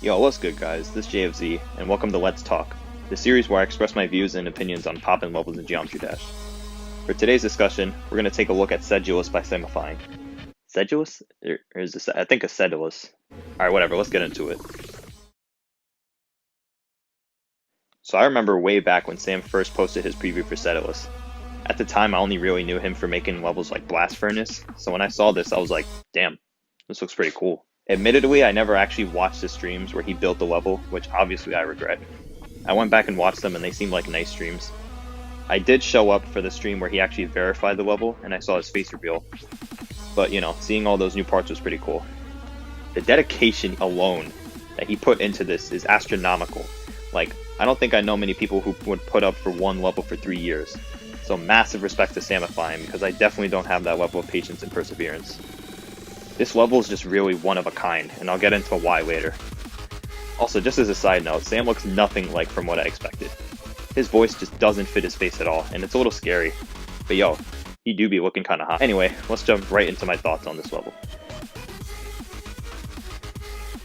Yo, what's good guys? This is JFZ, and welcome to Let's Talk, the series where I express my views and opinions on poppin' levels in Geometry Dash. For today's discussion, we're going to take a look at Sedulous by Samifying. Sedulous? Or is this, I think it's Sedulous. Alright, whatever, let's get into it. So I remember way back when Sam first posted his preview for Sedulous. At the time, I only really knew him for making levels like Blast Furnace, so when I saw this, I was like, damn, this looks pretty cool. Admittedly, I never actually watched the streams where he built the level, which obviously I regret. I went back and watched them and they seemed like nice streams. I did show up for the stream where he actually verified the level and I saw his face reveal. But you know, seeing all those new parts was pretty cool. The dedication alone that he put into this is astronomical. Like, I don't think I know many people who would put up for one level for 3 years. So massive respect to Samifying because I definitely don't have that level of patience and perseverance. This level is just really one of a kind, and I'll get into why later. Also, just as a side note, Sam looks nothing like from what I expected. His voice just doesn't fit his face at all, and it's a little scary. But yo, he do be looking kinda hot. Anyway, let's jump right into my thoughts on this level.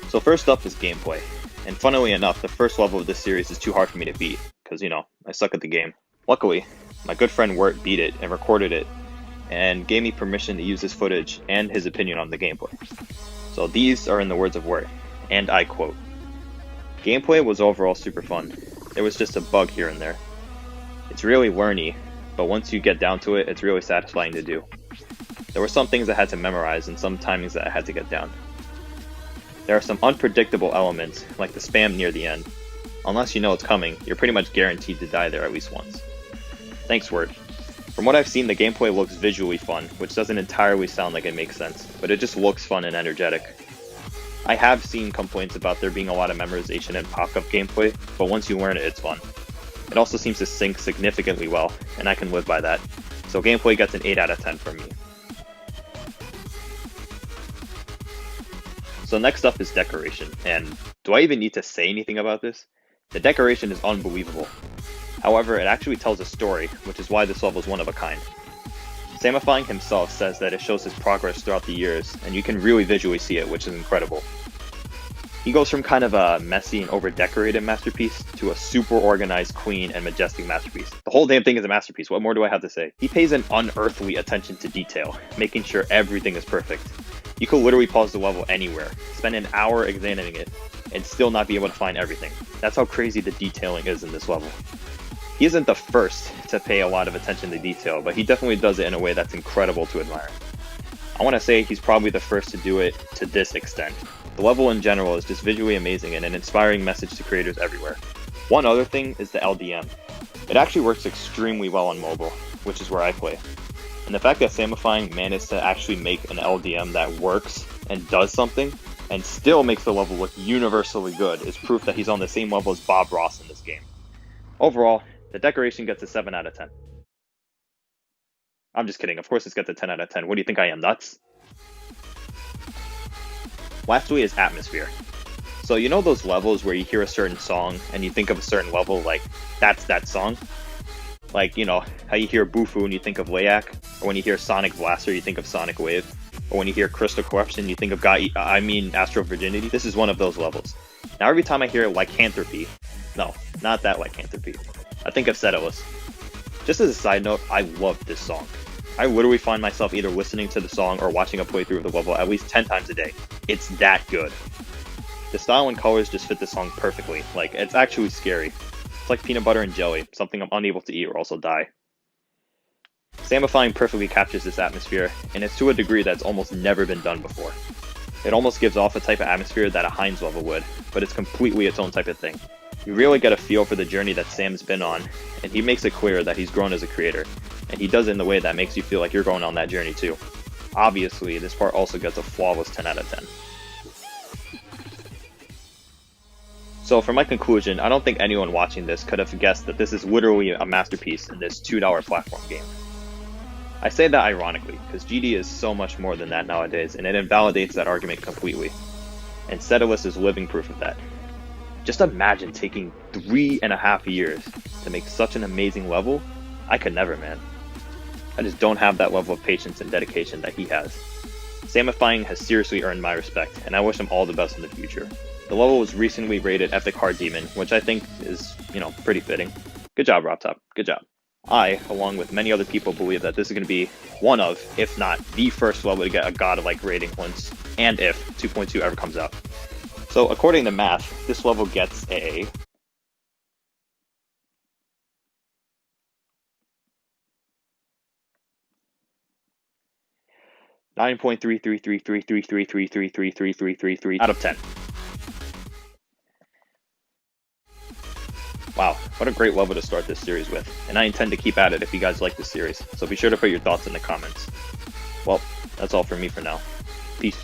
So first up is gameplay. And funnily enough, the first level of this series is too hard for me to beat, because you know, I suck at the game. Luckily, my good friend Wirt beat it and recorded it, and gave me permission to use his footage and his opinion on the gameplay. So these are in the words of Wirt, and I quote, "Gameplay was overall super fun. There was just a bug here and there. It's really learny, but once you get down to it, it's really satisfying to do. There were some things I had to memorize and some timings that I had to get down. There are some unpredictable elements, like the spam near the end. Unless you know it's coming, you're pretty much guaranteed to die there at least once. Thanks, Wirt. From what I've seen, the gameplay looks visually fun, which doesn't entirely sound like it makes sense, but it just looks fun and energetic. I have seen complaints about there being a lot of memorization and pop-up gameplay, but once you learn it, it's fun. It also seems to sync significantly well, and I can live by that, so gameplay gets an 8 out of 10 from me. So next up is decoration, and do I even need to say anything about this? The decoration is unbelievable. However, it actually tells a story, which is why this level is one of a kind. Samifying himself says that it shows his progress throughout the years, and you can really visually see it, which is incredible. He goes from kind of a messy and over-decorated masterpiece to a super organized, clean, and majestic masterpiece. The whole damn thing is a masterpiece, what more do I have to say? He pays an unearthly attention to detail, making sure everything is perfect. You could literally pause the level anywhere, spend an hour examining it, and still not be able to find everything. That's how crazy the detailing is in this level. He isn't the first to pay a lot of attention to detail, but he definitely does it in a way that's incredible to admire. I want to say he's probably the first to do it to this extent. The level in general is just visually amazing and an inspiring message to creators everywhere. One other thing is the LDM. It actually works extremely well on mobile, which is where I play. And the fact that Samifying managed to actually make an LDM that works and does something, and still makes the level look universally good, is proof that he's on the same level as Bob Ross in this game. Overall, the decoration gets a 7 out of 10. I'm just kidding, of course it gets a 10 out of 10. What do you think, I am nuts? Lastly is atmosphere. So you know those levels where you hear a certain song and you think of a certain level like, that's that song? Like, you know, how you hear Bufu and you think of Layak, or when you hear Sonic Blaster you think of Sonic Wave, or when you hear Crystal Corruption you think of Astral Virginity. This is one of those levels. Now every time I hear Lycanthropy, no, not that Lycanthropy, I think of Sedulous. Just as a side note, I love this song. I literally find myself either listening to the song or watching a playthrough of the level at least 10 times a day. It's that good. The style and colors just fit the song perfectly, like, it's actually scary. It's like peanut butter and jelly, something I'm unable to eat or else I'll die. Samifying perfectly captures this atmosphere, and it's to a degree that's almost never been done before. It almost gives off a type of atmosphere that a Heinz level would, but it's completely its own type of thing. You really get a feel for the journey that Sam's been on, and he makes it clear that he's grown as a creator, and he does it in a way that makes you feel like you're going on that journey too. Obviously, this part also gets a flawless 10 out of 10. So for my conclusion, I don't think anyone watching this could have guessed that this is literally a masterpiece in this $2 platform game. I say that ironically, because GD is so much more than that nowadays, and it invalidates that argument completely. And Sedulous is living proof of that. Just imagine taking 3.5 years to make such an amazing level. I could never, man. I just don't have that level of patience and dedication that he has. Samifying has seriously earned my respect, and I wish him all the best in the future. The level was recently rated Epic Hard Demon, which I think is, pretty fitting. Good job, RobTop. Good job. I, along with many other people, believe that this is going to be one of, if not the first level to get a godlike rating once, and if 2.2 ever comes out. So according to math, this level gets a 9.3333333333333 out of 10. Wow, what a great level to start this series with, and I intend to keep at it if you guys like this series, so be sure to put your thoughts in the comments. Well, that's all from me for now. Peace.